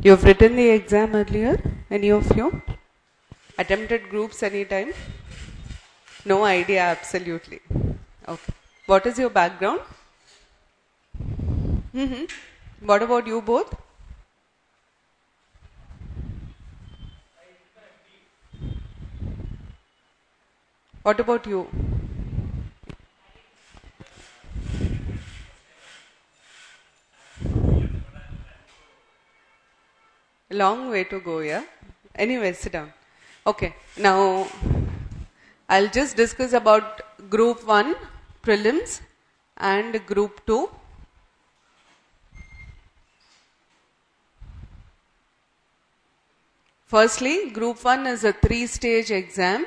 You've written the exam earlier? Any of you? Attempted groups anytime? No idea, absolutely. Okay. What is your background? What about you both? What about you? A long way to go, yeah? Anyway, sit down. Okay, now I'll just discuss about Group 1 prelims and Group 2. Firstly, Group 1 is a 3-stage exam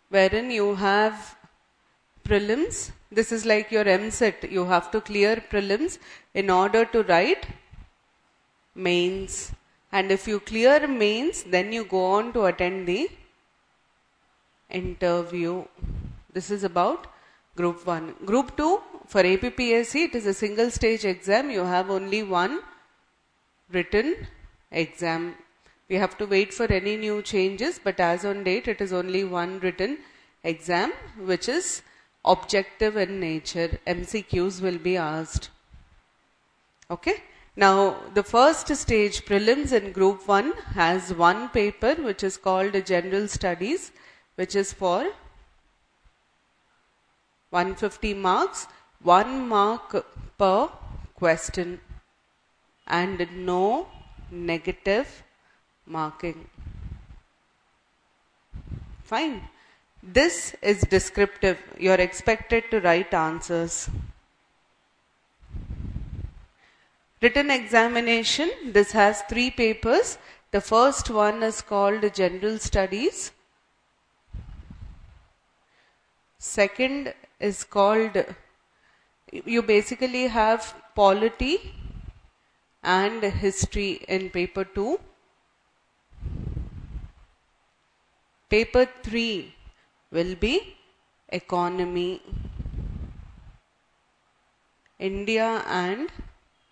wherein you have prelims. This is like your MSET. You have to clear prelims in order to write mains. And if you clear mains, then you go on to attend the interview. This is about Group 1. Group 2, for APPSC, it is a single stage exam. You have only one written exam. We have to wait for any new changes, but as on date, it is only one written exam, which is objective in nature. MCQs will be asked. Okay? Now, the first stage, prelims in Group 1, has one paper, which is called General Studies, which is for 150 marks, 1 mark per question, and no negative marking. Fine. This is descriptive. You are expected to write answers. Written examination, this has 3 papers. The first one is called General Studies. Second is called, you basically have polity and history in paper 2. Paper 3 will be economy, India and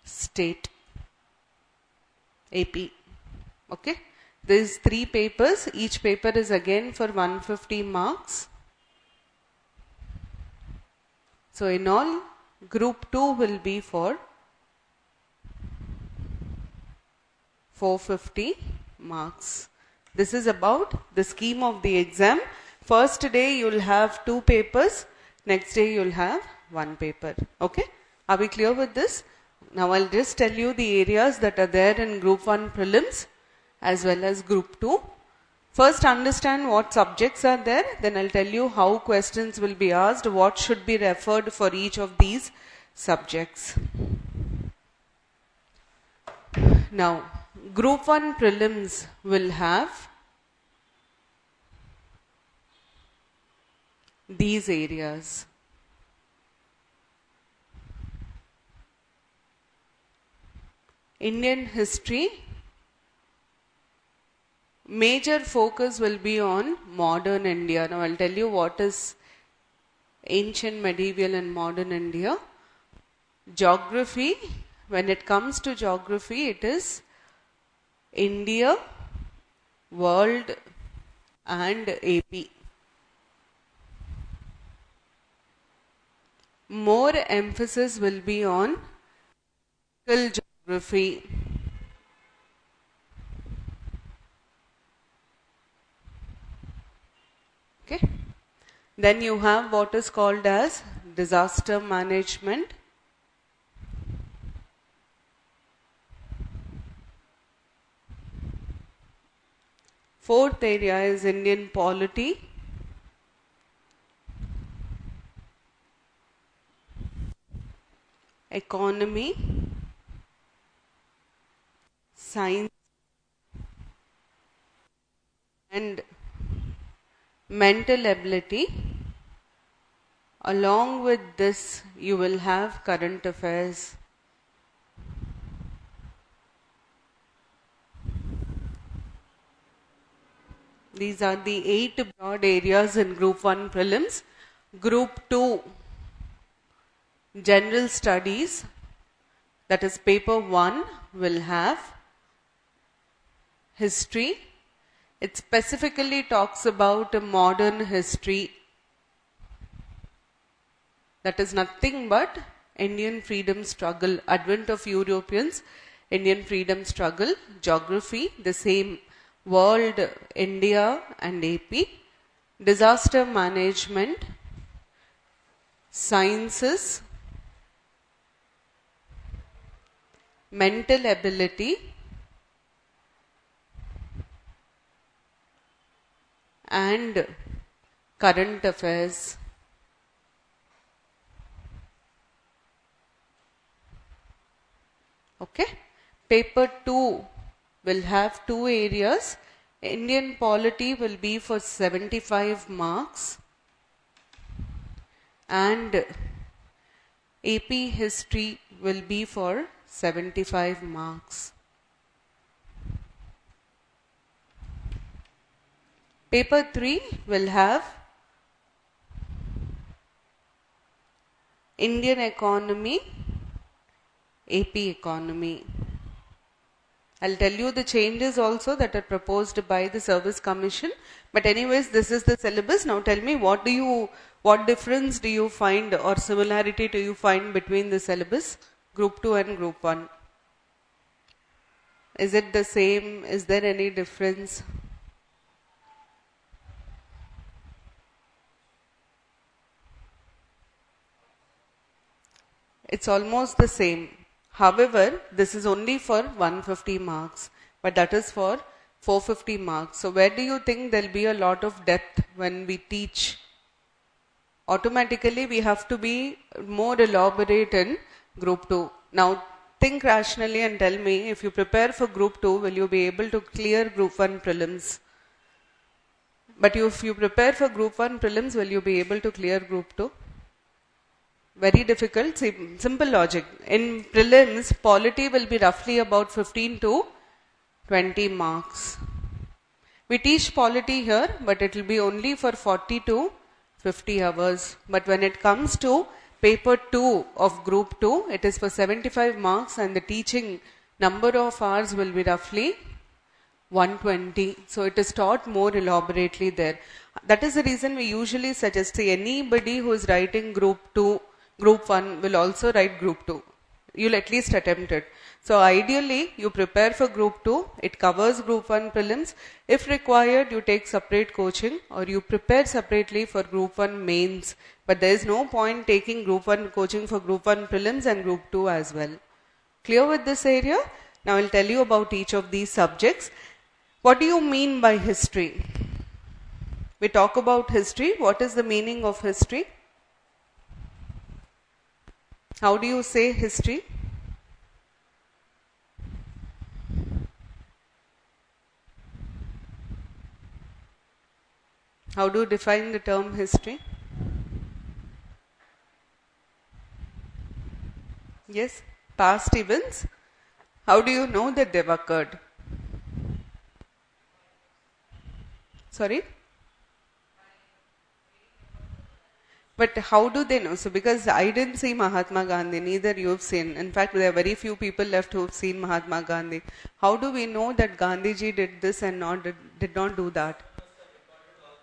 state, AP. Okay, these 3 papers, each paper is again for 150 marks. So in all, Group 2 will be for 450 marks. This is about the scheme of the exam. First day you will have 2 papers, next day you will have 1 paper. Okay, are we clear with this? Now I'll just tell you the areas that are there in Group 1 prelims as well as Group 2. First understand what subjects are there, then I'll tell you how questions will be asked, what should be referred for each of these subjects. Now, Group 1 prelims will have these areas. Indian history, major focus will be on modern India. Now I'll tell you what is ancient, medieval and modern India. Geography, when it comes to geography, it is India, world and AP. More emphasis will be on geography. Okay. Then you have what is called as disaster management. Fourth area is Indian polity. Economy, science and mental ability. Along with this, you will have current affairs. These are the 8 broad areas in Group 1 prelims. Group 2, General Studies, that is paper 1, will have history. It specifically talks about a modern history. That is nothing but Indian freedom struggle, advent of Europeans, Indian freedom struggle, geography, the same, world, India and AP, disaster management, sciences, mental ability, and current affairs. Okay. Paper 2 will have 2 areas. Indian polity will be for 75 marks and AP history will be for 75 marks. Paper 3 will have Indian economy, AP economy. I'll tell you the changes also that are proposed by the Service Commission. But anyways, this is the syllabus. Now tell me, what difference do you find or similarity do you find between the syllabus, Group 2 and Group 1? Is it the same? Is there any difference? It's almost the same. However, this is only for 150 marks, but that is for 450 marks. So where do you think there will be a lot of depth when we teach? Automatically, we have to be more elaborate in Group 2. Now, think rationally and tell me, if you prepare for Group 2, will you be able to clear Group 1 prelims? But if you prepare for Group 1 prelims, will you be able to clear Group 2? Very difficult. Simple logic. In prelims, polity will be roughly about 15 to 20 marks. We teach polity here, but it will be only for 40 to 50 hours. But when it comes to paper 2 of Group 2, it is for 75 marks and the teaching number of hours will be roughly 120. So it is taught more elaborately there. That is the reason we usually suggest anybody who is writing Group 2, Group 1 will also write Group 2. You'll at least attempt it. So ideally, you prepare for Group 2. It covers Group 1 prelims. If required, you take separate coaching or you prepare separately for Group 1 mains. But there is no point taking Group 1 coaching for Group 1 prelims and Group 2 as well. Clear with this area? Now I'll tell you about each of these subjects. What do you mean by history? We talk about history. What is the meaning of history? How do you say history? How do you define the term history? Yes, past events. How do you know that they've occurred? Sorry? But how do they know? So because I didn't see Mahatma Gandhi, neither you've seen. In fact, there are very few people left who've seen Mahatma Gandhi. How do we know that Gandhiji did this and did not do that?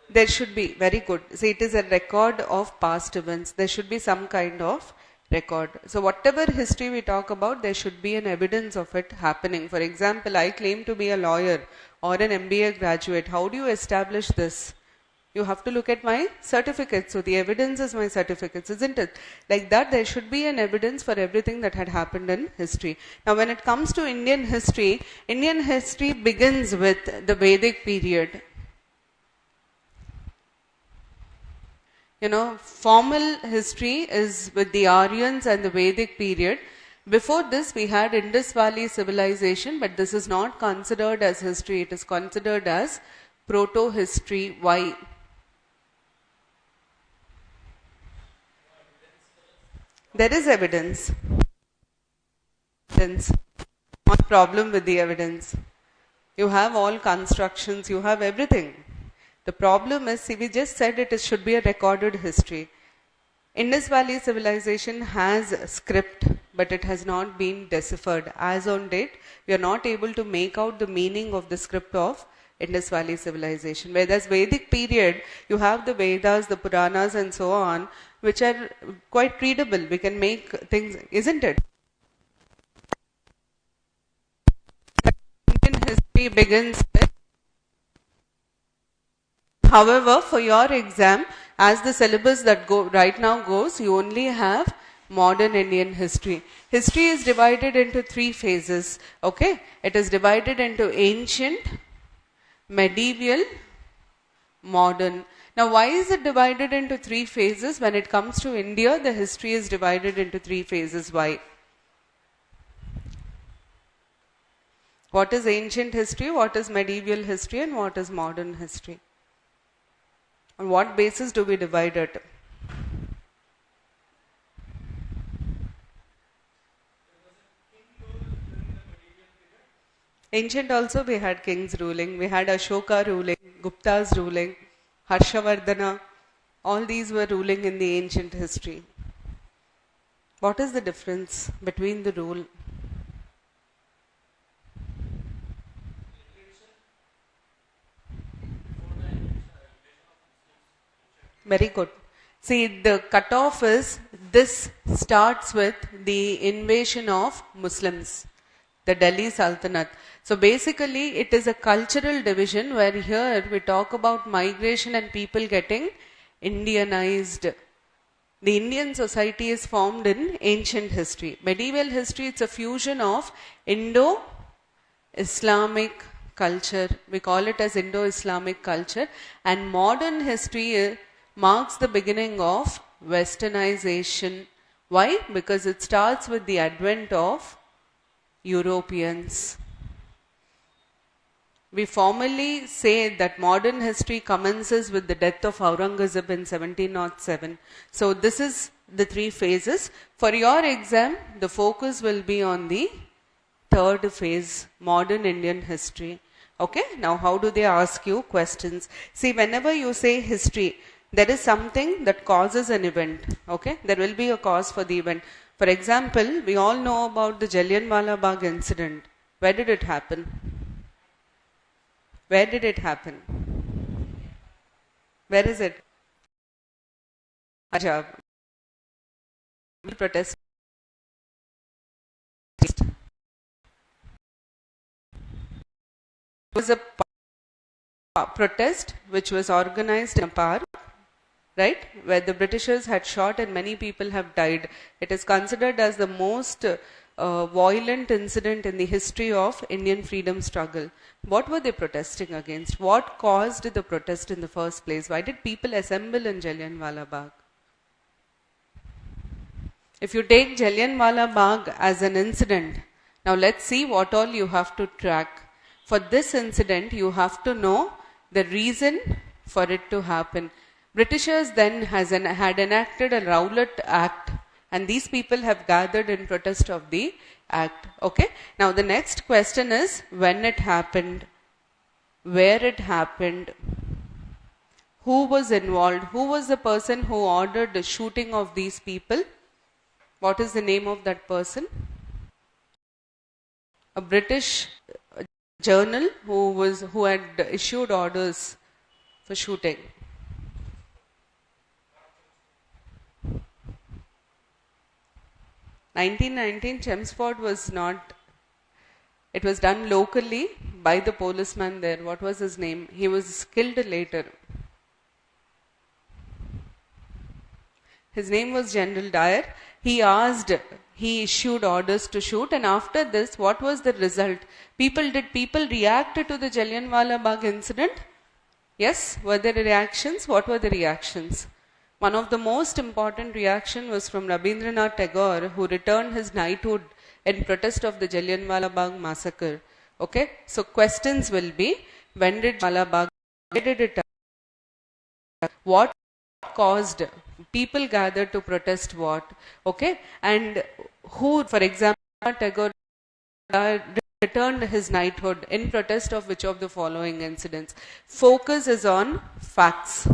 There should be, very good. See, it is a record of past events. There should be some kind of record. So whatever history we talk about, there should be an evidence of it happening. For example, I claim to be a lawyer or an MBA graduate. How do you establish this? You have to look at my certificates. So the evidence is my certificates, isn't it? Like that, there should be an evidence for everything that had happened in history. Now, when it comes to Indian history begins with the Vedic period. You know, formal history is with the Aryans and the Vedic period. Before this, we had Indus Valley civilization, but this is not considered as history. It is considered as proto-history. Why? There is evidence. Not problem with the evidence. You have all constructions, you have everything. The problem is, see, we just said it should be a recorded history. Indus Valley civilization has a script. but it has not been deciphered. As on date, we are not able to make out the meaning of the script of Indus Valley civilization. Whereas Vedic period, you have the Vedas, the Puranas and so on, which are quite readable. We can make things, isn't it? Indian history begins with. However, for your exam, as the syllabus that right now goes, you only have modern Indian history. History is divided into 3 phases. Okay? It is divided into ancient, medieval, modern. Now, why is it divided into 3 phases? When it comes to India, the history is divided into 3 phases. Why? What is ancient history? What is medieval history? And what is modern history? On what basis do we divide it? Ancient also we had kings ruling, we had Ashoka ruling, Gupta's ruling, Harshavardhana, all these were ruling in the ancient history. What is the difference between the rule? Very good. See, the cutoff is, this starts with the invasion of Muslims, the Delhi Sultanate. So basically, it is a cultural division where here we talk about migration and people getting Indianized. The Indian society is formed in ancient history. Medieval history, it's a fusion of Indo-Islamic culture. We call it as Indo-Islamic culture. And modern history marks the beginning of westernization. Why? Because it starts with the advent of Europeans. We formally say that modern history commences with the death of Aurangzeb in 1707. So this is the 3 phases. For your exam, the focus will be on the 3rd phase, modern Indian history. Okay, now how do they ask you questions? See, whenever you say history, there is something that causes an event. Okay, there will be a cause for the event. For example, we all know about the Jallianwala Bagh incident. Where did it happen? Where did it happen? Where is it? Punjab. Protest. It was a protest which was organized in a park, right, where the Britishers had shot and many people have died. It is considered as the most violent incident in the history of Indian freedom struggle. What were they protesting against? What caused the protest in the first place? Why did people assemble in Jallianwala Bagh? If you take Jallianwala Bagh as an incident, now let's see what all you have to track. For this incident, you have to know the reason for it to happen. Britishers then had enacted a Rowlatt Act, and these people have gathered in protest of the act. Okay. Now the next question is when it happened, where it happened, who was involved, who was the person who ordered the shooting of these people? What is the name of that person? A British journal who had issued orders for shooting. In 1919, Chelmsford was not, it was done locally by the policeman there. What was his name? He was killed later. His name was General Dyer. He issued orders to shoot, and after this, what was the result? Did people react to the Jallianwala Bagh incident? Yes, were there reactions? What were the reactions? One of the most important reaction was from Rabindranath Tagore, who returned his knighthood in protest of the Jallianwala Bagh massacre. Okay, so questions will be, when did Jallianwala Bagh, where did it happen? What caused people gathered to protest what? Okay, and who, for example, Tagore returned his knighthood in protest of which of the following incidents? Focus is on facts.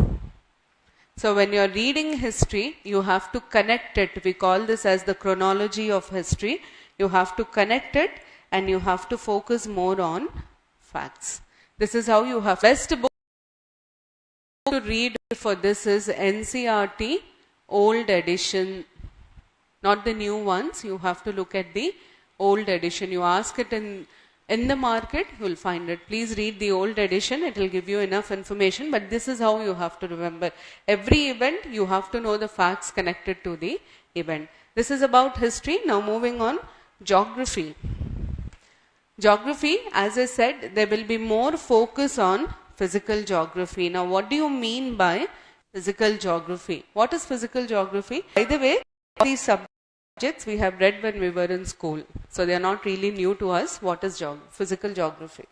So when you're reading history, you have to connect it. We call this as the chronology of history. You have to connect it and you have to focus more on facts. This is how you have. Best book to read for this is NCERT old edition, not the new ones. You have to look at the old edition. You ask it in the market, you will find it. Please read the old edition. It will give you enough information, but this is how you have to remember. Every event, you have to know the facts connected to the event. This is about history. Now moving on, geography. Geography, as I said, there will be more focus on physical geography. Now what do you mean by physical geography? What is physical geography? By the way, these subjects we have read when we were in school. So they are not really new to us. What is physical geography?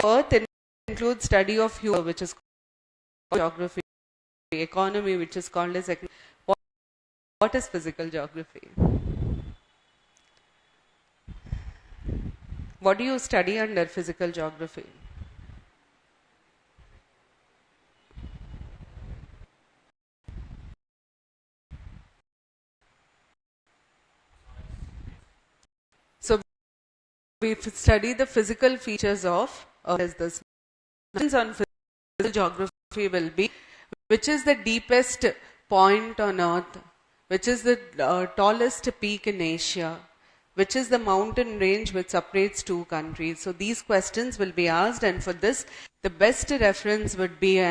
Earth includes study of human, which is called geography. Economy, which is called as economy. What is physical geography? What do you study under physical geography? So we study the physical features of Earth. As this on physical geography will be, which is the deepest point on Earth, which is the tallest peak in Asia, which is the mountain range which separates two countries. So these questions will be asked, and for this the best reference would be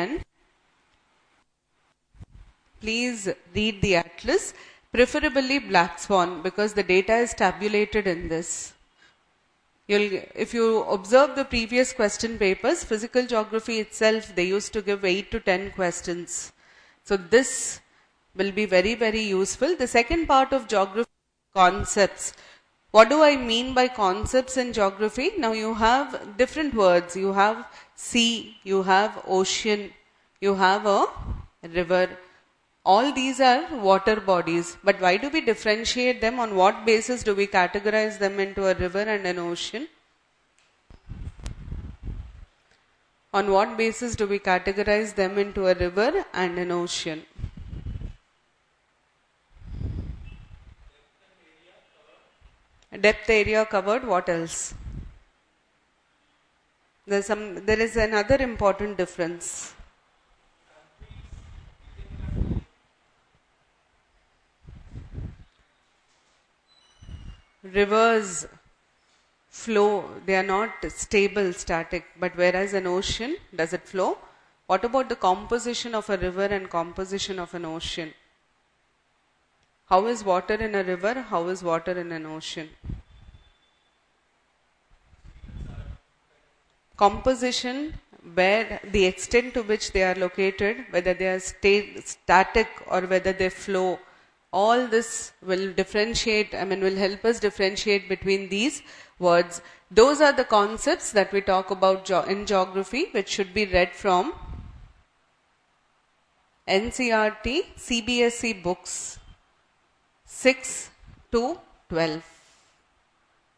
please read the atlas, preferably Black Swan, because the data is tabulated in this. If you observe the previous question papers, physical geography itself, they used to give 8 to 10 questions. So this will be very, very useful. The second part of geography, concepts. What do I mean by concepts in geography? Now you have different words. You have sea, you have ocean, you have a river. All these are water bodies. But why do we differentiate them? On what basis do we categorize them into a river and an ocean? On what basis do we categorize them into a river and an ocean? Depth, area covered. What else? There is another important difference. Rivers flow, they are not stable, static, but whereas an ocean, does it flow? What about the composition of a river and composition of an ocean? How is water in a river? How is water in an ocean? Composition, where the extent to which they are located, whether they are static or whether they flow. All this will differentiate, will help us differentiate between these words. Those are the concepts that we talk about in geography, which should be read from NCERT CBSE books 6 to 12.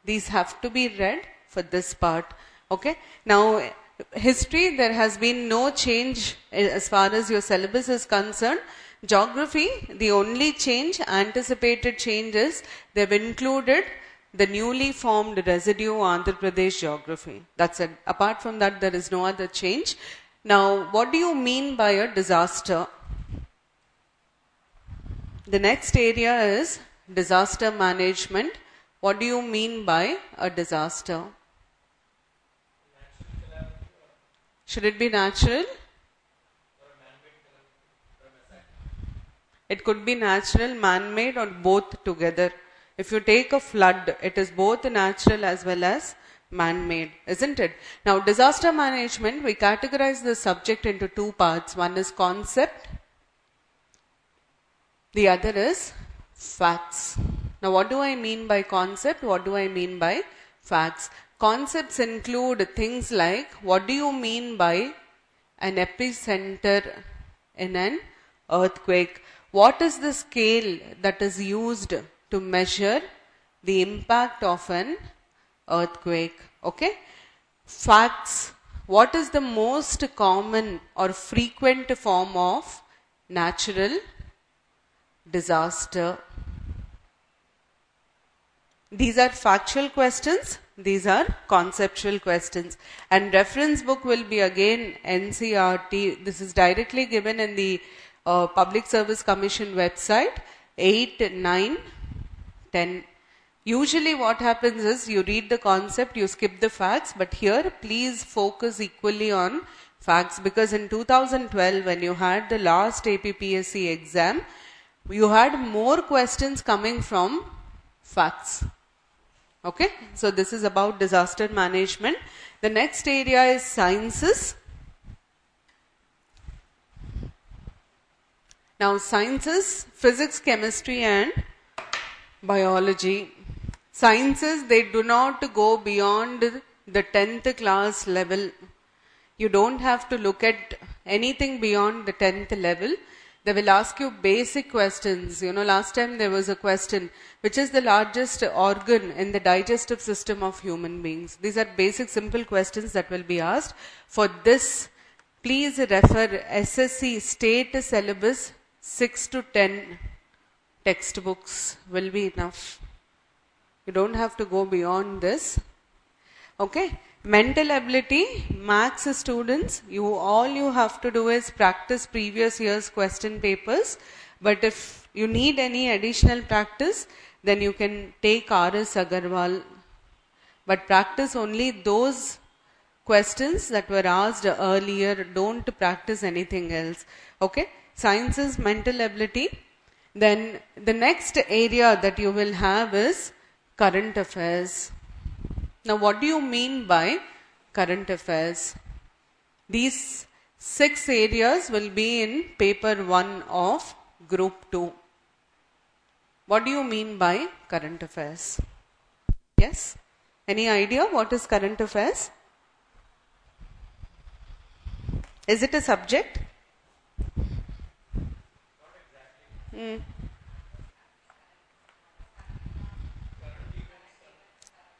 These have to be read for this part. Okay. Now, history, there has been no change as far as your syllabus is concerned. Geography, the only change, anticipated change is they've included the newly formed residue Andhra Pradesh geography. That's it. Apart from that, there is no other change. Now, what do you mean by a disaster? The next area is disaster management. What do you mean by a disaster? Should it be natural? It could be natural, man-made, or both together. If you take a flood, it is both natural as well as man-made, isn't it? Now, disaster management, we categorize the subject into two parts. One is concept, the other is facts. Now, what do I mean by concept? What do I mean by facts? Concepts include things like, what do you mean by an epicenter in an earthquake? What is the scale that is used to measure the impact of an earthquake. Okay. Facts. What is the most common or frequent form of natural disaster? These are factual questions. These are conceptual questions. And reference book will be again NCERT. This is directly given in the Public Service Commission website, 8, 9, 10. Usually what happens is you read the concept, you skip the facts, but here please focus equally on facts, because in 2012 when you had the last APPSC exam, you had more questions coming from facts. Okay, so this is about disaster management. The next area is sciences. Now sciences, physics, chemistry and biology. Sciences, they do not go beyond the 10th class level. You don't have to look at anything beyond the 10th level. They will ask you basic questions. You know, last time there was a question, which is the largest organ in the digestive system of human beings? These are basic simple questions that will be asked. For this, please refer SSC State Syllabus 6 to 10 textbooks will be enough. You don't have to go beyond this. Okay. Mental ability, maths students, all you have to do is practice previous year's question papers. But if you need any additional practice, then you can take R.S. Agarwal. But practice only those questions that were asked earlier. Don't practice anything else. Okay. Sciences, mental ability. Then the next area that you will have is current affairs. Now, what do you mean by current affairs? These 6 areas will be in paper 1 of Group 2. What do you mean by current affairs? Yes? Any idea what is current affairs? Is it a subject?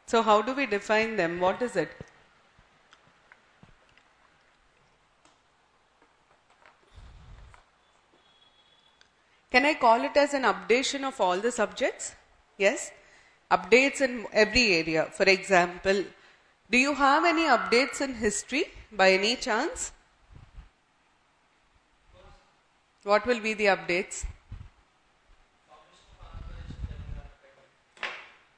So how do we define them? What is it? Can I call it as an updation of all the subjects? Yes? Updates in every area. For example, do you have any updates in history by any chance? What will be the updates?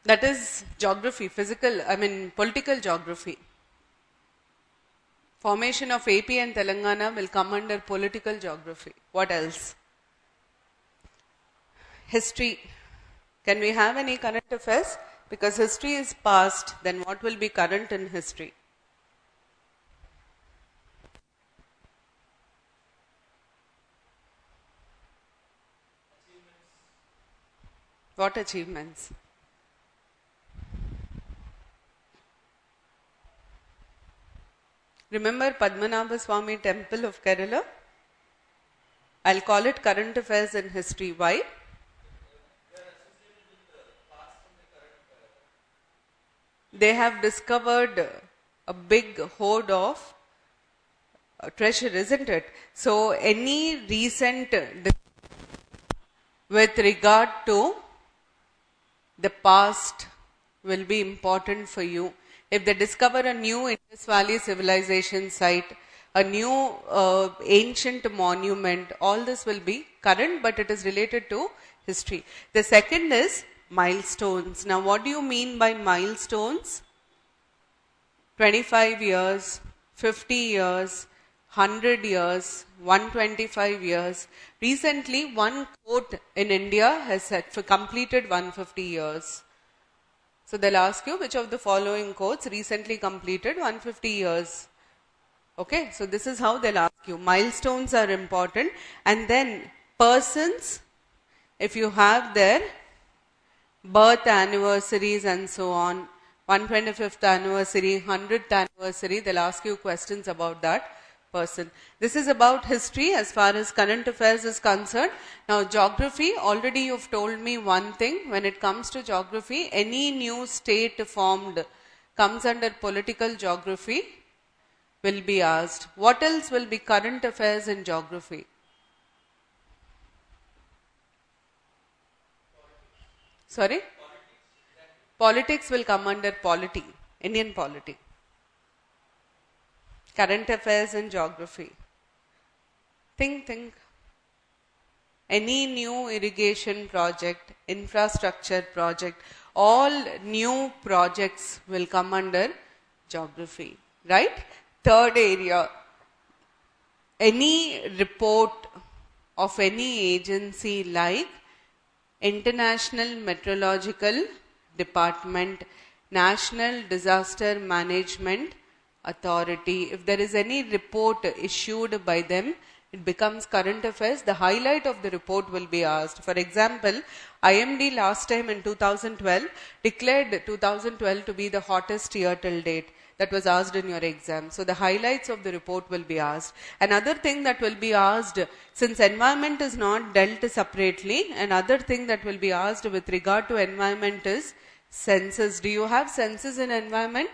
That is geography, political geography. Formation of AP and Telangana will come under political geography. What else? History. Can we have any current affairs? Because history is past, then what will be current in history? What achievements? Remember Padmanabha Swami Temple of Kerala? I'll call it current affairs in history. Why? They have discovered a big hoard of treasure, isn't it? So any recent with regard to the past will be important for you. If they discover a new Indus Valley civilization site, a new ancient monument, all this will be current, but it is related to history. The second is milestones. Now, what do you mean by milestones? 25 years, 50 years, 100 years, 125 years. Recently, one court in India has completed 150 years. So they'll ask you which of the following courts recently completed 150 years. Okay, so this is how they'll ask you. Milestones are important. And then persons, if you have their birth anniversaries and so on, 125th anniversary, 100th anniversary, they'll ask you questions about that person. This is about history as far as current affairs is concerned. Now geography, already you've told me one thing. When it comes to geography, any new state formed comes under political geography will be asked. What else will be current affairs in geography? Sorry? Politics will come under polity, Indian polity. Current affairs in geography. Think. Any new irrigation project, infrastructure project, all new projects will come under geography, right? Third area, any report of any agency like International Meteorological Department, National Disaster Management Authority. If there is any report issued by them, it becomes current affairs. The highlight of the report will be asked. For example, IMD last time in 2012 declared 2012 to be the hottest year till date. That was asked in your exam. So the highlights of the report will be asked. Another thing that will be asked, since environment is not dealt separately, another thing that will be asked with regard to environment is census. Do you have census in environment?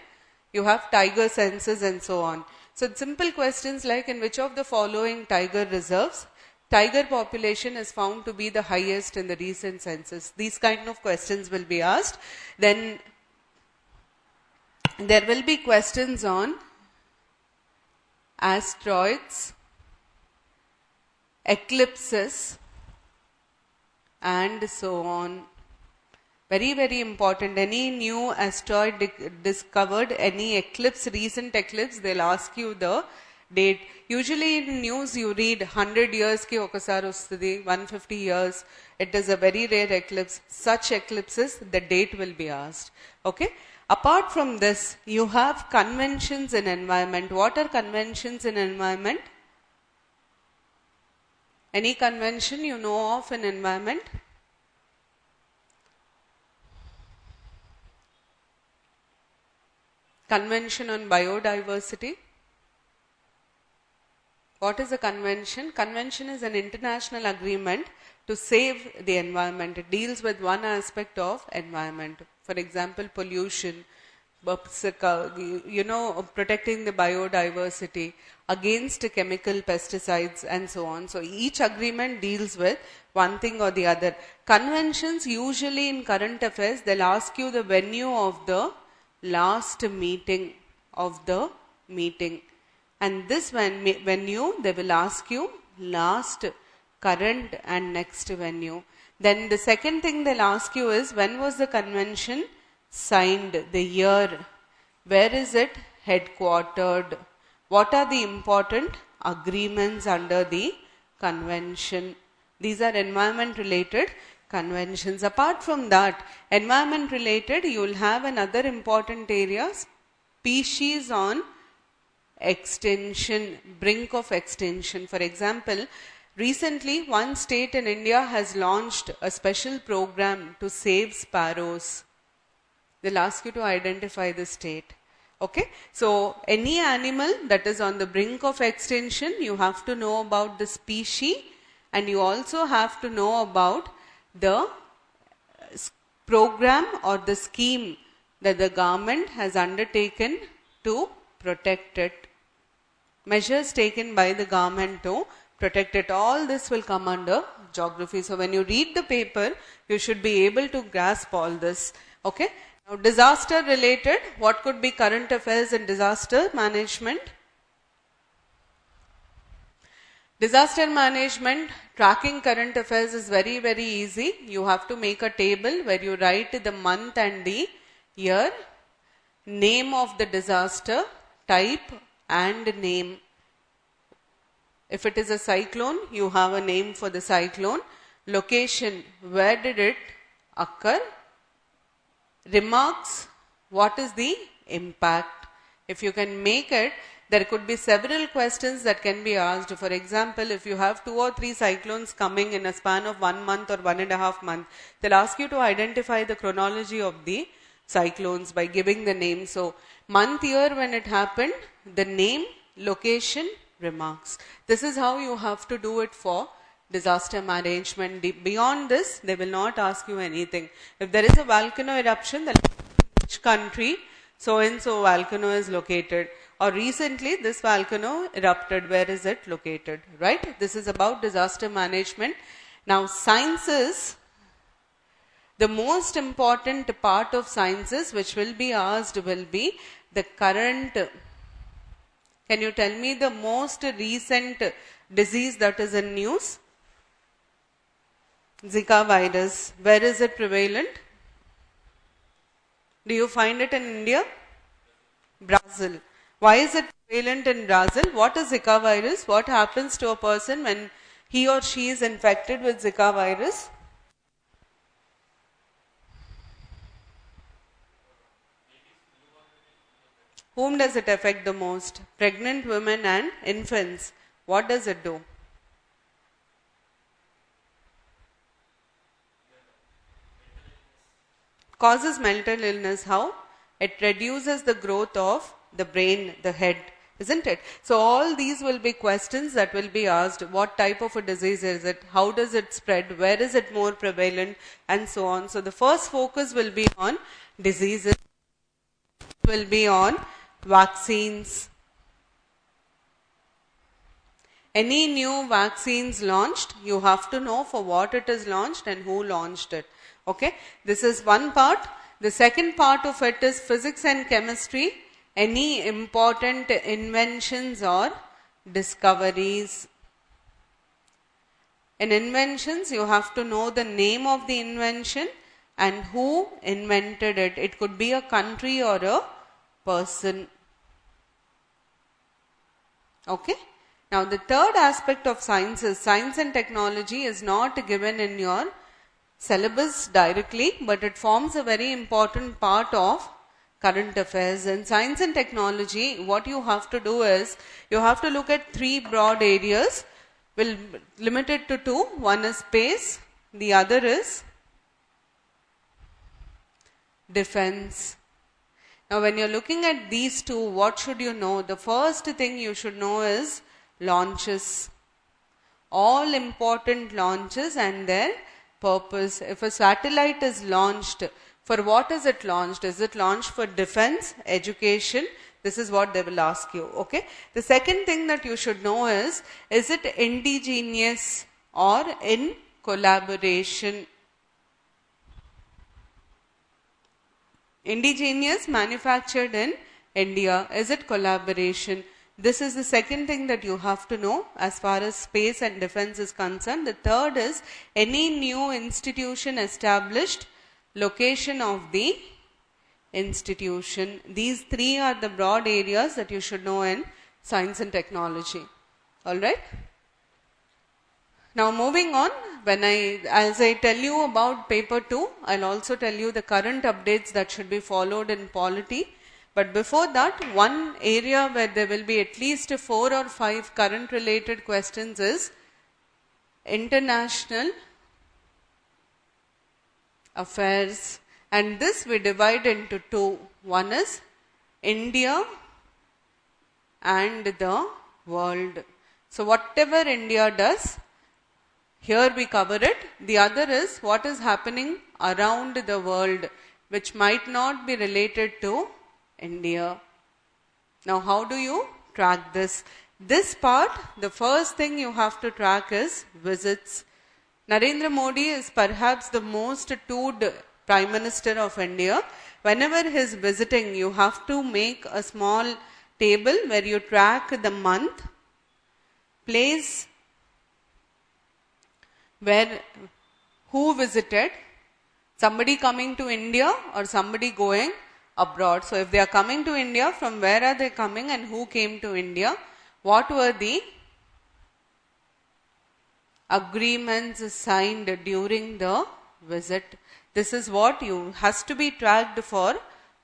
You have tiger census and so on. So simple questions like, in which of the following tiger reserves tiger population is found to be the highest in the recent census? These kind of questions will be asked. Then there will be questions on asteroids, eclipses, and so on. Very, very important. Any new asteroid discovered, any eclipse, recent eclipse, they'll ask you the date. Usually in news you read 100 years ki okasari ustadi, 150 years. It is a very rare eclipse. Such eclipses, the date will be asked. Okay. Apart from this, you have conventions in environment. What are conventions in environment? Any convention you know of in environment? Convention on biodiversity. What is a convention? Convention is an international agreement to save the environment. It deals with one aspect of environment. For example, pollution, protecting the biodiversity against chemical pesticides and so on. So each agreement deals with one thing or the other. Conventions, usually in current affairs, they'll ask you the venue of the last meeting of the meeting. And this venue, they will ask you last, current and next venue. Then the second thing they'll ask you is, when was the convention signed, the year, where is it headquartered, what are the important agreements under the convention. These are environment related conventions. Apart from that, environment related, you will have another important area, species on extinction, brink of extinction. For example, recently one state in India has launched a special program to save sparrows. They'll ask you to identify the state. Okay, so any animal that is on the brink of extinction, you have to know about the species, and you also have to know about the program or the scheme that the government has undertaken to protect it. Measures taken by the government to protect it. All this will come under geography. So when you read the paper, you should be able to grasp all this. Okay. Now disaster related, what could be current affairs in disaster management? Disaster management, tracking current affairs is very, very easy. You have to make a table where you write the month and the year, name of the disaster, type and name. If it is a cyclone, you have a name for the cyclone. Location, where did it occur? Remarks, what is the impact? If you can make it, there could be several questions that can be asked. For example, if you have 2 or 3 cyclones coming in a span of 1 month or 1.5 months, they'll ask you to identify the chronology of the cyclones by giving the name. So, month, year when it happened, the name, location, remarks. This is how you have to do it for disaster management. Beyond this, they will not ask you anything. If there is a volcano eruption, then which country so and so volcano is located, or recently this volcano erupted, where is it located, right? This is about disaster management. Now sciences, the most important part of sciences which will be asked will be the current. Can you tell me the most recent disease that is in news? Zika virus. Where is it prevalent? Do you find it in India? Brazil. Why is it prevalent in Brazil? What is Zika virus? What happens to a person when he or she is infected with Zika virus? Whom does it affect the most? Pregnant women and infants. What does it do? Causes mental illness. How? It reduces the growth of the brain, the head, isn't it? So all these will be questions that will be asked. What type of a disease is it? How does it spread? Where is it more prevalent? And so on. So the first focus will be on diseases, will be on vaccines. Any new vaccines launched, you have to know for what it is launched and who launched it. Okay, this is one part. The second part of it is physics and chemistry. Any important inventions or discoveries. In inventions, you have to know the name of the invention and who invented it. It could be a country or a person. Okay. Now the third aspect of science is science and technology is not given in your syllabus directly, but it forms a very important part of current affairs. In science and technology, what you have to do is, you have to look at three broad areas. We'll limit it to two. One is space, the other is defense. Now when you're looking at these two, what should you know? The first thing you should know is launches. All important launches and their purpose. If a satellite is launched, for what is it launched? Is it launched for defense, education? This is what they will ask you. Okay. The second thing that you should know is it indigenous or in collaboration? Indigenous, manufactured in India. Is it collaboration? This is the second thing that you have to know as far as space and defense is concerned. The third is any new institution established, location of the institution. These three are the broad areas that you should know in science and technology. Alright? Now moving on, as I tell you about paper 2, I'll also tell you the current updates that should be followed in polity. But before that, one area where there will be at least 4 or 5 current related questions is international affairs. And this we divide into two. One is India and the world. So whatever India does, here we cover it. The other is what is happening around the world, which might not be related to India. Now how do you track this? This part, the first thing you have to track is visits. Narendra Modi is perhaps the most toured Prime Minister of India. Whenever he is visiting, you have to make a small table where you track the month, place, where, who visited, somebody coming to India or somebody going abroad. So if they are coming to India, from where are they coming and who came to India? What were the agreements signed during the visit? This is what has to be tracked for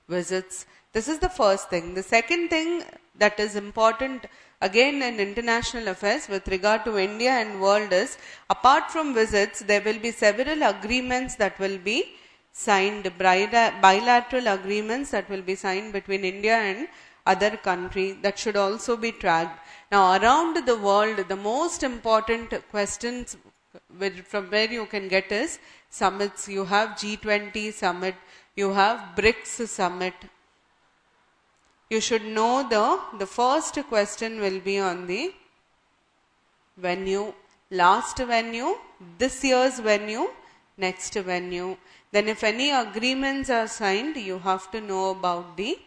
visits. This is the first thing. The second thing that is important again in international affairs with regard to India and world is, apart from visits, there will be several agreements that will be signed, bilateral agreements that will be signed between India and other country that should also be tracked. Now around the world, the most important questions from where you can get is summits. You have G20 summit, you have BRICS summit. You should know the first question will be on the venue, last venue, this year's venue, next venue. Then if any agreements are signed, you have to know about the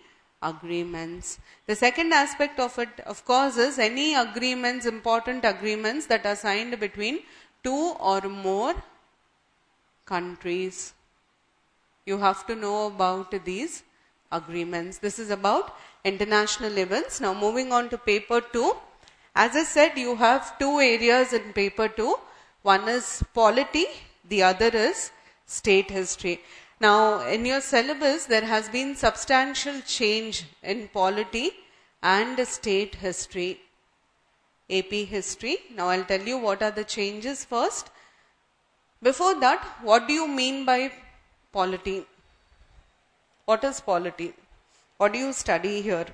agreements. The second aspect of it, of course, is any agreements, important agreements that are signed between two or more countries. You have to know about these agreements. This is about international events. Now moving on to paper 2. As I said, you have two areas in paper 2. One is polity, the other is state history. Now in your syllabus, there has been substantial change in polity and state history, AP history. Now I'll tell you what are the changes first. Before that, what do you mean by polity? What is polity? What do you study here?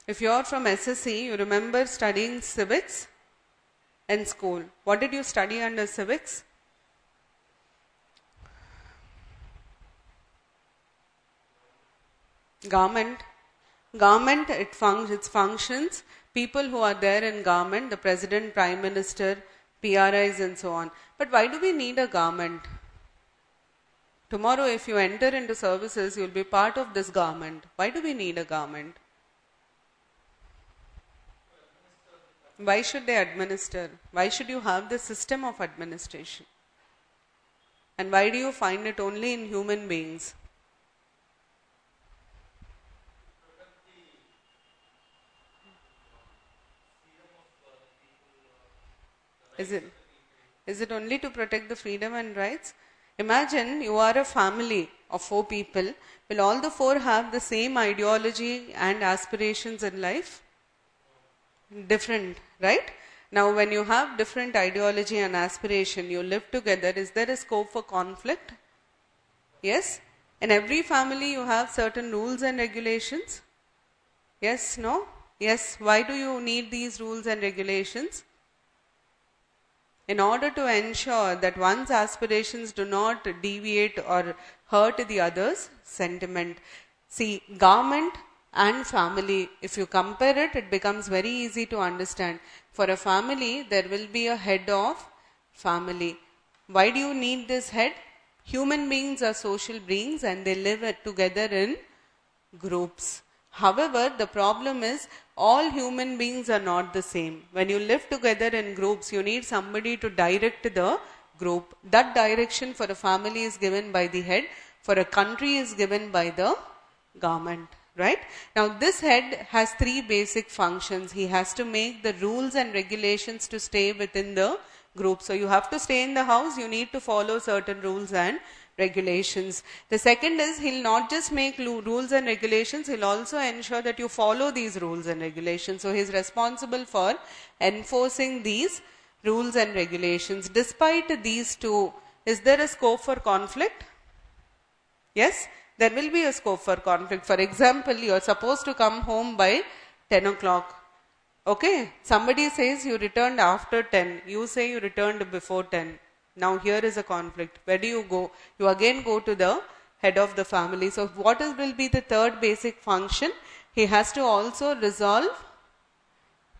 If you are from SSC, you remember studying civics in school. What did you study under civics? Government. Government, its functions, people who are there in government, the president, prime minister, PRIs and so on. But why do we need a government? Tomorrow if you enter into services, you will be part of this government. Why do we need a government? Why should they administer? Why should you have this system of administration? And why do you find it only in human beings? Is it only to protect the freedom and rights? Imagine you are a family of 4 people. Will all the 4 have the same ideology and aspirations in life? Different, right? Now when you have different ideology and aspiration, you live together, is there a scope for conflict? Yes? In every family you have certain rules and regulations? Yes, no? Yes, why do you need these rules and regulations? In order to ensure that one's aspirations do not deviate or hurt the other's sentiment. See, government and family, if you compare it, it becomes very easy to understand. For a family, there will be a head of family. Why do you need this head? Human beings are social beings and they live together in groups. However, the problem is all human beings are not the same. When you live together in groups, you need somebody to direct the group. That direction for a family is given by the head. For a country is given by the government. Right? Now this head has 3 basic functions. He has to make the rules and regulations to stay within the group. So you have to stay in the house, you need to follow certain rules and regulations. The second is he'll not just make rules and regulations, he'll also ensure that you follow these rules and regulations. So he's responsible for enforcing these rules and regulations. Despite these 2, is there a scope for conflict? Yes? There will be a scope for conflict. For example, you are supposed to come home by 10 o'clock. Okay, somebody says you returned after 10. You say you returned before 10. Now here is a conflict. Where do you go? You again go to the head of the family. So what will be the third basic function? He has to also resolve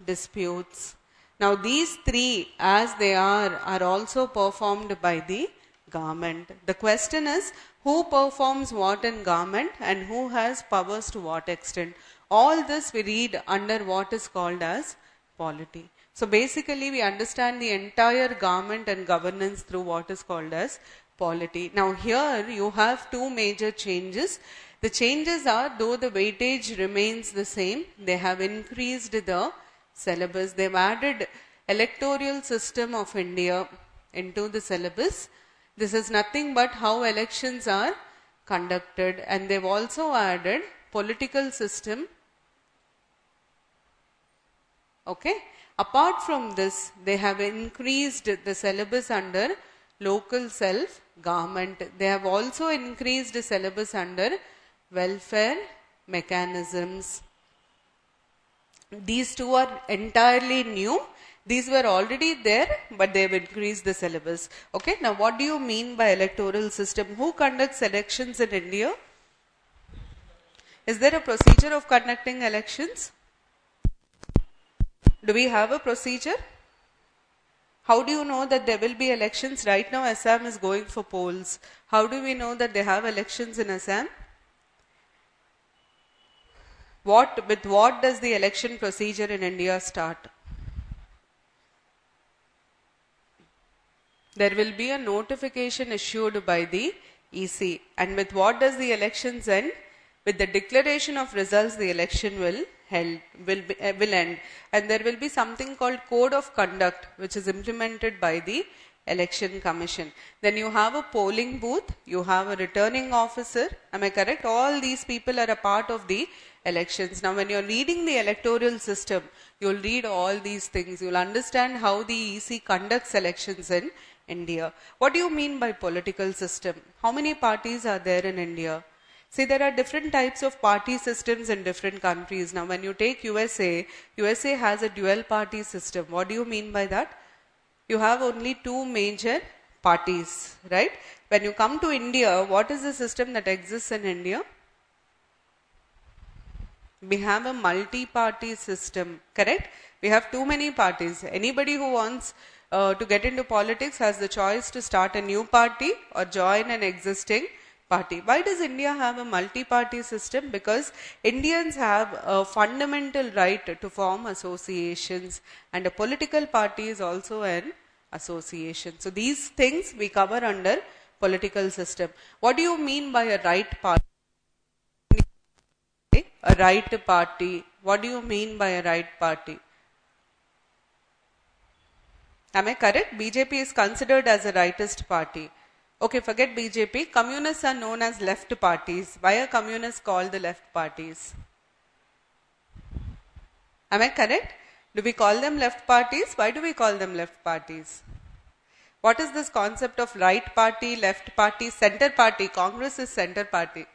disputes. Now these 3 as they are also performed by the government. The question is, who performs what in government and who has powers to what extent? All this we read under what is called as polity. So basically we understand the entire government and governance through what is called as polity. Now here you have 2 major changes. The changes are, though the weightage remains the same, they have increased the syllabus. They've added electoral system of India into the syllabus. This is nothing but how elections are conducted, and they've also added political system. Okay. Apart from this, they have increased the syllabus under local self-government. They have also increased the syllabus under welfare mechanisms. These two are entirely new. These were already there, but they have increased the syllabus. Okay, now what do you mean by electoral system? Who conducts elections in India? Is there a procedure of conducting elections? Do we have a procedure? How do you know that there will be elections? Right now Assam is going for polls. How do we know that they have elections in Assam? With what does the election procedure in India start? There will be a notification issued by the EC. And with what does the elections end? With the declaration of results, the election will end. And there will be something called Code of Conduct, which is implemented by the Election Commission. Then you have a polling booth, you have a returning officer. Am I correct? All these people are a part of the elections. Now when you're reading the electoral system, you'll read all these things. You'll understand how the EC conducts elections in India. What do you mean by political system? How many parties are there in India? See, there are different types of party systems in different countries. Now when you take USA has a dual party system. What do you mean by that? You have only two major parties, right? When you come to India, what is the system that exists in India? We have a multi-party system, correct? We have too many parties. Anybody who wants to get into politics has the choice to start a new party or join an existing party. Why does India have a multi-party system? Because Indians have a fundamental right to form associations, and a political party is also an association. So these things we cover under political system. What do you mean by a right party? A right party. What do you mean by a right party? Am I correct? BJP is considered as a rightist party. Okay, forget BJP. Communists are known as left parties. Why are communists called the left parties? Am I correct? Do we call them left parties? Why do we call them left parties? What is this concept of right party, left party, center party? Congress is center party.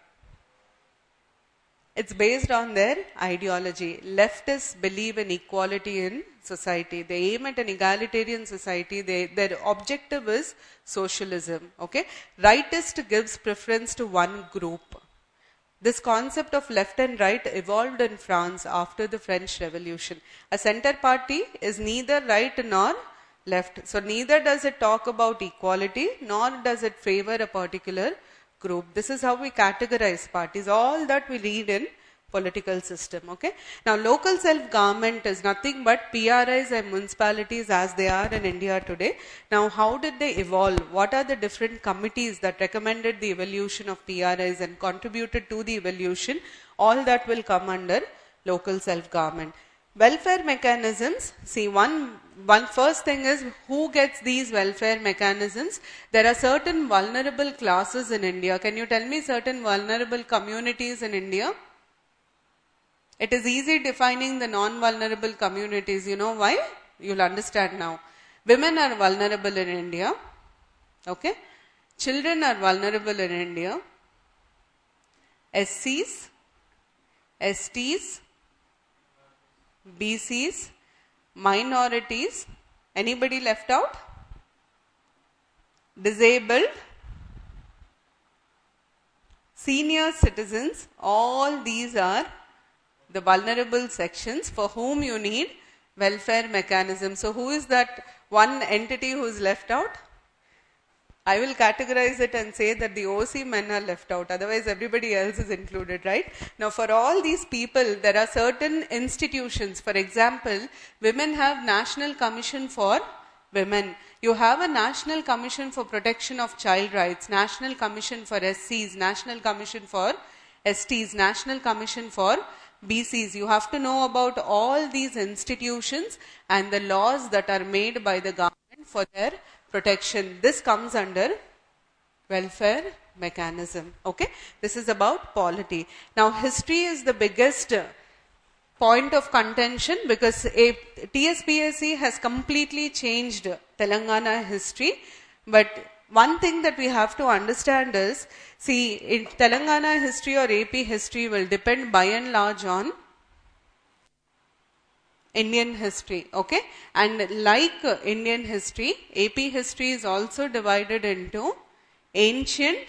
It's based on their ideology. Leftists believe in equality in society. They aim at an egalitarian society. Their objective is socialism. Okay? Rightist gives preference to one group. This concept of left and right evolved in France after the French Revolution. A center party is neither right nor left. So neither does it talk about equality, nor does it favor a particular group. This is how we categorize parties. All that we read in political system. Okay. Now local self-government is nothing but PRIs and municipalities as they are in India today. Now how did they evolve? What are the different committees that recommended the evolution of PRIs and contributed to the evolution? All that will come under local self-government. Welfare mechanisms. See, one first thing is, who gets these welfare mechanisms? There are certain vulnerable classes in India. Can you tell me certain vulnerable communities in India? It is easy defining the non-vulnerable communities. You know why? You'll understand now. Women are vulnerable in India. Okay? Children are vulnerable in India. SCs, STs, BCs, minorities, anybody left out? Disabled, senior citizens, all these are the vulnerable sections for whom you need welfare mechanisms. So who is that one entity who is left out? I will categorize it and say that the OC men are left out, otherwise everybody else is included, right? Now for all these people, there are certain institutions. For example, women have National Commission for Women. You have a National Commission for Protection of Child Rights, National Commission for SCs, National Commission for STs, National Commission for BCs. You have to know about all these institutions and the laws that are made by the government for their protection. This comes under welfare mechanism. Okay, this is about polity. Now history is the biggest point of contention because TSPSC has completely changed Telangana history. But one thing that we have to understand is, see, in Telangana history or AP history will depend by and large on Indian history, okay? And like Indian history, AP history is also divided into ancient,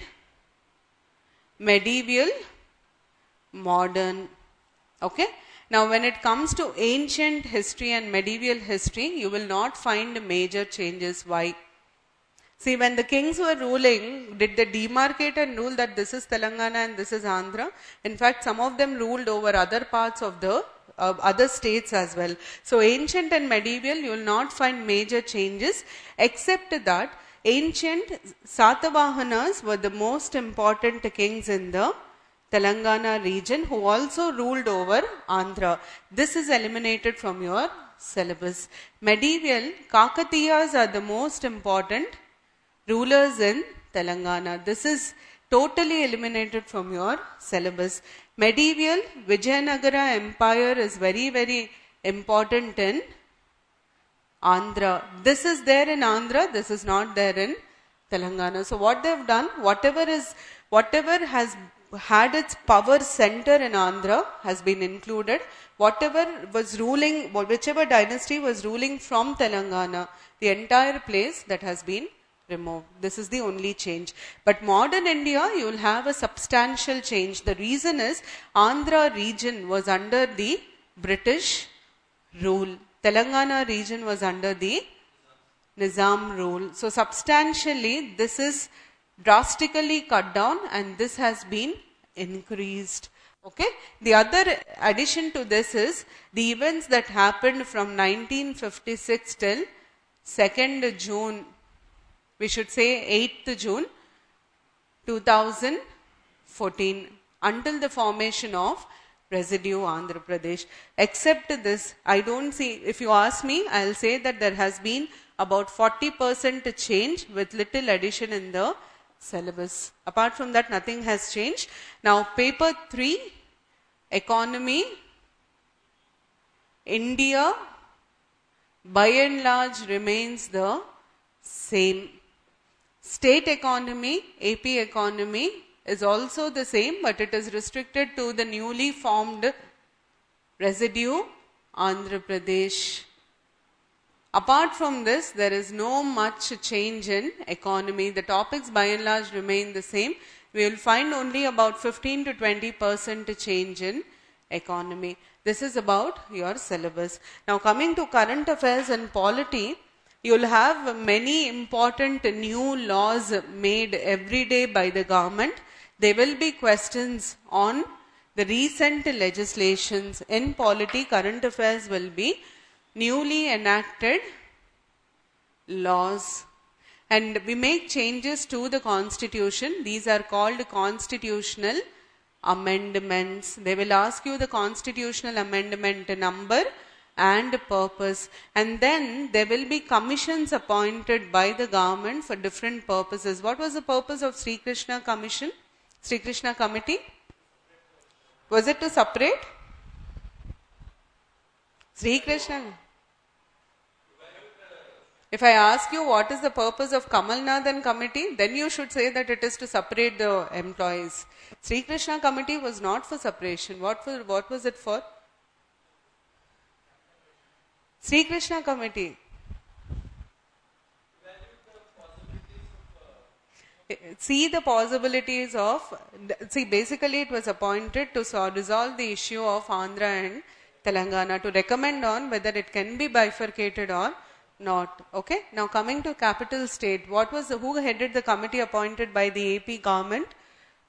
medieval, modern, okay? Now when it comes to ancient history and medieval history, you will not find major changes. Why? See, when the kings were ruling, did they demarcate and rule that this is Telangana and this is Andhra? In fact, some of them ruled over other parts of the other states as well. So ancient and medieval, you will not find major changes, except that ancient Satavahanas were the most important kings in the Telangana region, who also ruled over Andhra. This is eliminated from your syllabus. Medieval, Kakatiyas are the most important rulers in Telangana. This is totally eliminated from your syllabus. Medieval, Vijayanagara Empire is very, very important in Andhra. This is there in Andhra, this is not there in Telangana. So what they have done, whatever has had its power center in Andhra has been included. Whatever was ruling, whichever dynasty was ruling from Telangana, the entire place that has been removed. This is the only change. But modern India, you will have a substantial change. The reason is Andhra region was under the British rule. Telangana region was under the Nizam rule. So substantially, this is drastically cut down and this has been increased. Okay. The other addition to this is the events that happened from 1956 till 2nd June, we should say 8th June 2014, until the formation of residue Andhra Pradesh. Except this, I don't see, if you ask me, I'll say that there has been about 40% change with little addition in the syllabus. Apart from that, nothing has changed. Now, paper 3, economy, India, by and large remains the same. State economy, AP economy is also the same, but it is restricted to the newly formed residue Andhra Pradesh. Apart from this, there is no much change in economy. The topics by and large remain the same. We will find only about 15 to 20% change in economy. This is about your syllabus. Now coming to current affairs and polity, you will have many important new laws made every day by the government. There will be questions on the recent legislations. In polity, current affairs will be newly enacted laws. And we make changes to the constitution. These are called constitutional amendments. They will ask you the constitutional amendment number and purpose, and then there will be commissions appointed by the government for different purposes. What was the purpose of Sri Krishna Commission? Sri Krishna Committee? Was it to separate? Sri Krishna. If I ask you what is the purpose of Kamal Nathan Committee, then you should say that it is to separate the employees. Sri Krishna Committee was not for separation. What was it for? Sri Krishna Committee. See the possibilities of, basically it was appointed to resolve the issue of Andhra and Telangana, to recommend on whether it can be bifurcated or not. Okay. Now coming to capital state, who headed the committee appointed by the AP government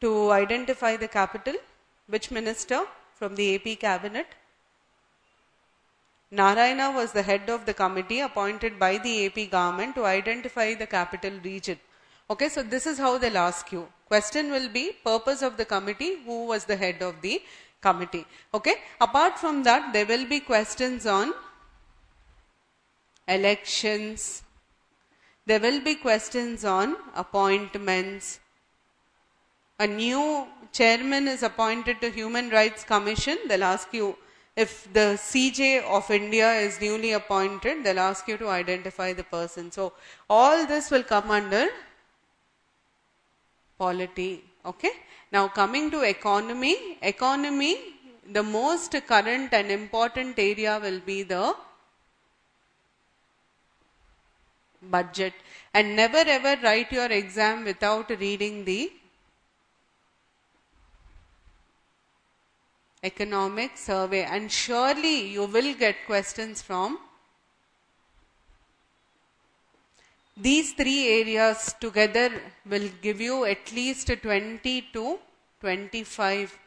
to identify the capital? Which minister from the AP cabinet? Narayana was the head of the committee appointed by the AP government to identify the capital region. Okay, so this is how they'll ask you. Question will be purpose of the committee, who was the head of the committee. Okay, apart from that, there will be questions on elections. There will be questions on appointments. A new chairman is appointed to Human Rights Commission. They'll ask you, if the CJ of India is newly appointed, they'll ask you to identify the person. So all this will come under polity. Okay. Now coming to economy. Economy, the most current and important area will be the budget. And never ever write your exam without reading the economic survey. And surely you will get questions from these three areas together will give you at least 20 to 25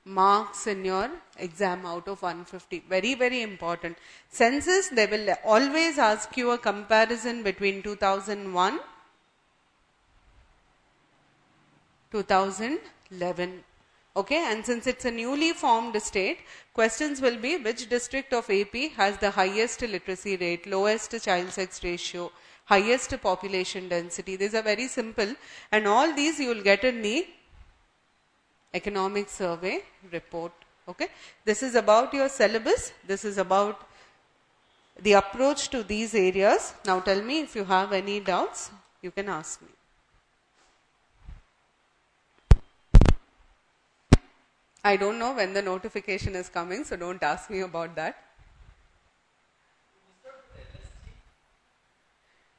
marks in your exam out of 150. Very, very important. Census, they will always ask you a comparison between 2001, 2011. Okay, and since it's a newly formed state, questions will be which district of AP has the highest literacy rate, lowest child sex ratio, highest population density. These are very simple, and all these you will get in the economic survey report. Okay, this is about your syllabus. This is about the approach to these areas. Now tell me if you have any doubts, you can ask me. I don't know when the notification is coming, so don't ask me about that.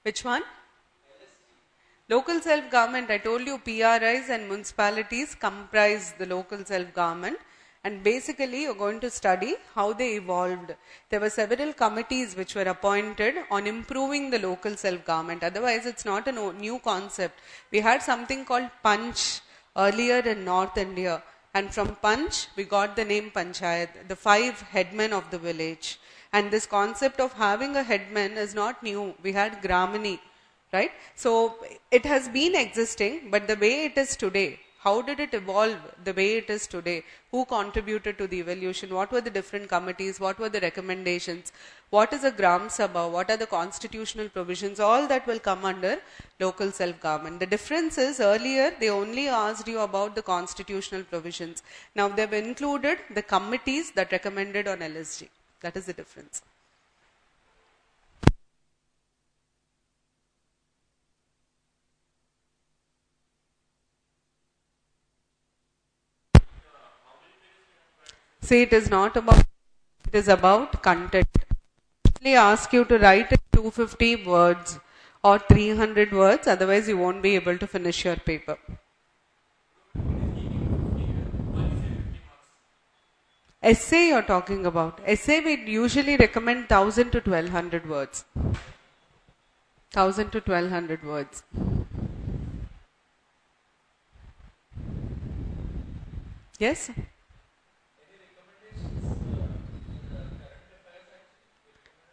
Which one? Local self-government. I told you PRIs and municipalities comprise the local self-government, and basically you're going to study how they evolved. There were several committees which were appointed on improving the local self-government. Otherwise, it's not a new concept. We had something called Punch earlier in North India, and from Punch we got the name Panchayat, the 5 headmen of the village. And this concept of having a headman is not new. We had Gramini, right? So it has been existing, but the way it is today, how did it evolve the way it is today? Who contributed to the evolution? What were the different committees? What were the recommendations? What is a Gram Sabha? What are the constitutional provisions? All that will come under local self-government. The difference is earlier they only asked you about the constitutional provisions. Now they've included the committees that recommended on LSG. That is the difference. See, it is not about, it is about content. They ask you to write 250 words or 300 words, otherwise you won't be able to finish your paper. Essay you're talking about. Essay we usually recommend 1000 to 1200 words. 1000 to 1200 words. Yes?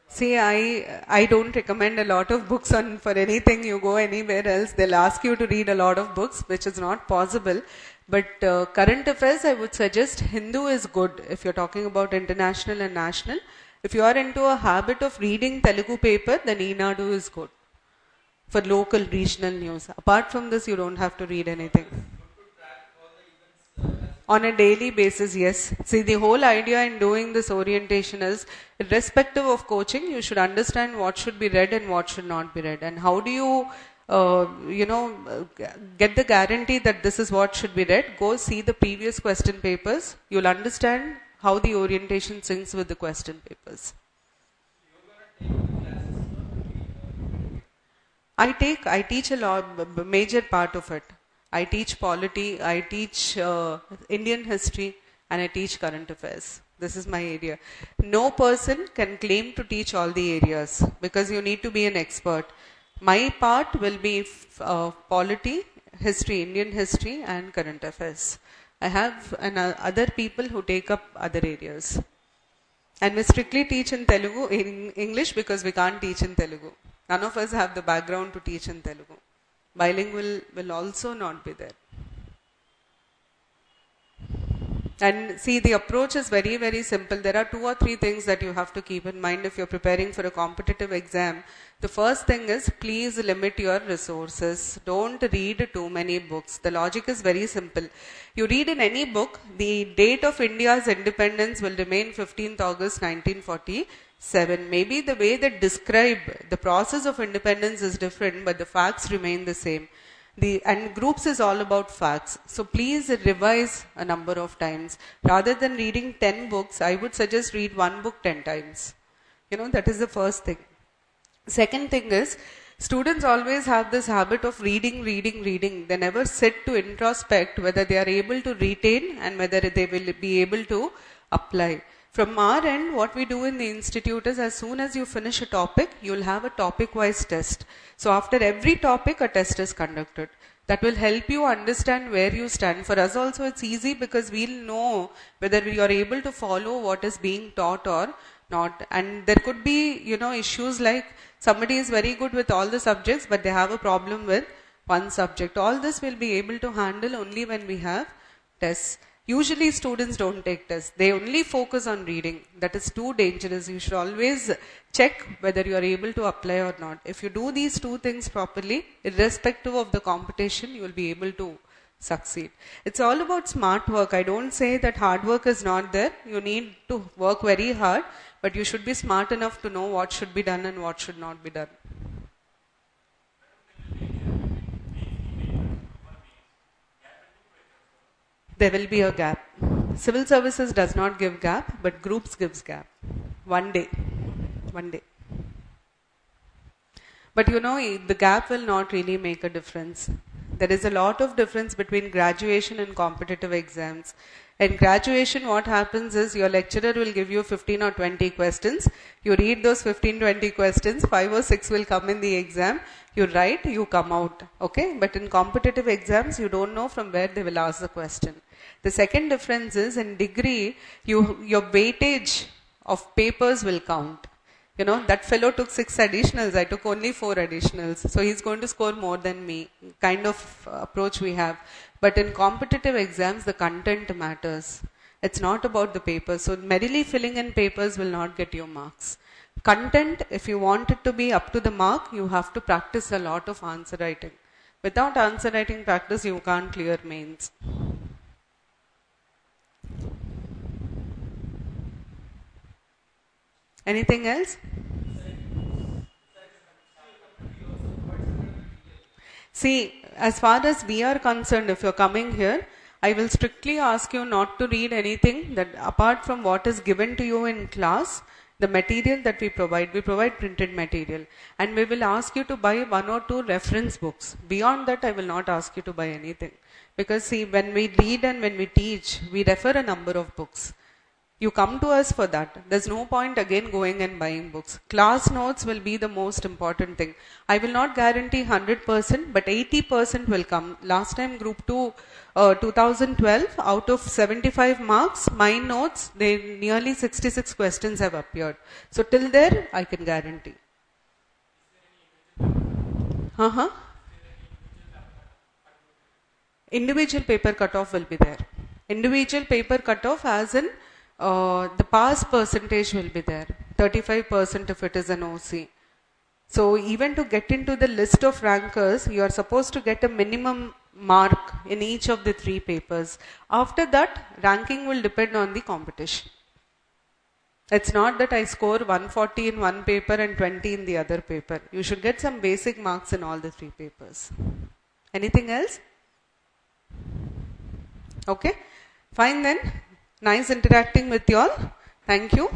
See, I don't recommend a lot of books on for anything. You go anywhere else, they'll ask you to read a lot of books, which is not possible. But current affairs, I would suggest Hindu is good if you're talking about international and national. If you are into a habit of reading Telugu paper, then Eenadu is good for local regional news. Apart from this, you don't have to read anything. On a daily basis, yes. See, the whole idea in doing this orientation is, irrespective of coaching, you should understand what should be read and what should not be read. And how do you, get the guarantee that this is what should be read? Go see the previous question papers. You'll understand how the orientation syncs with the question papers. I teach a lot, major part of it. I teach polity, I teach Indian history, and I teach current affairs. This is my area. No person can claim to teach all the areas because you need to be an expert. My part will be polity, history, Indian history, and current affairs. I have other people who take up other areas. And we strictly teach in Telugu, in English, because we can't teach in Telugu. None of us have the background to teach in Telugu. Bilingual will also not be there. And see, the approach is very, very simple. There are 2 or 3 things that you have to keep in mind if you're preparing for a competitive exam. The first thing is, please limit your resources. Don't read too many books. The logic is very simple. You read in any book, the date of India's independence will remain 15th August 1947. Maybe the way they describe the process of independence is different, but the facts remain the same. And groups is all about facts. So please revise a number of times. Rather than reading 10 books, I would suggest read one book 10 times. That is the first thing. Second thing is, students always have this habit of reading. They never sit to introspect whether they are able to retain and whether they will be able to apply. From our end, what we do in the institute is, as soon as you finish a topic, you'll have a topic-wise test. So after every topic, a test is conducted. That will help you understand where you stand. For us also, it's easy because we'll know whether we are able to follow what is being taught or not. And there could be, issues like somebody is very good with all the subjects, but they have a problem with one subject. All this we'll be able to handle only when we have tests. Usually students don't take tests. They only focus on reading. That is too dangerous. You should always check whether you are able to apply or not. If you do these two things properly, irrespective of the competition, you will be able to succeed. It's all about smart work. I don't say that hard work is not there. You need to work very hard, but you should be smart enough to know what should be done and what should not be done. There will be a gap. Civil services does not give gap, but groups gives gap. One day. But the gap will not really make a difference. There is a lot of difference between graduation and competitive exams. In graduation, what happens is your lecturer will give you 15 or 20 questions. You read those 15-20 questions, 5 or 6 will come in the exam. You write, you come out. Okay? But in competitive exams, you don't know from where they will ask the question. The second difference is, in degree, your weightage of papers will count. That fellow took 6 additionals, I took only 4 additionals. So he's going to score more than me, kind of approach we have. But in competitive exams, the content matters. It's not about the papers. So merely filling in papers will not get you marks. Content, if you want it to be up to the mark, you have to practice a lot of answer writing. Without answer writing practice, you can't clear mains. Anything else? See, as far as we are concerned, if you're coming here, I will strictly ask you not to read anything that apart from what is given to you in class, the material that we provide printed material. And we will ask you to buy 1 or 2 reference books. Beyond that, I will not ask you to buy anything. Because see, when we read and when we teach, we refer a number of books. You come to us for that. There's no point again going and buying books. Class notes will be the most important thing. I will not guarantee 100%, but 80% will come. Last time Group-2 2012, out of 75 marks, my notes, nearly 66 questions have appeared. So till there, I can guarantee. Individual paper cutoff will be there. Individual paper cutoff as in the pass percentage will be there, 35% if it is an OC. So even to get into the list of rankers, you are supposed to get a minimum mark in each of the 3 papers. After that, ranking will depend on the competition. It's not that I score 140 in one paper and 20 in the other paper. You should get some basic marks in all the 3 papers. Anything else? Okay, fine then. Nice interacting with you all. Thank you.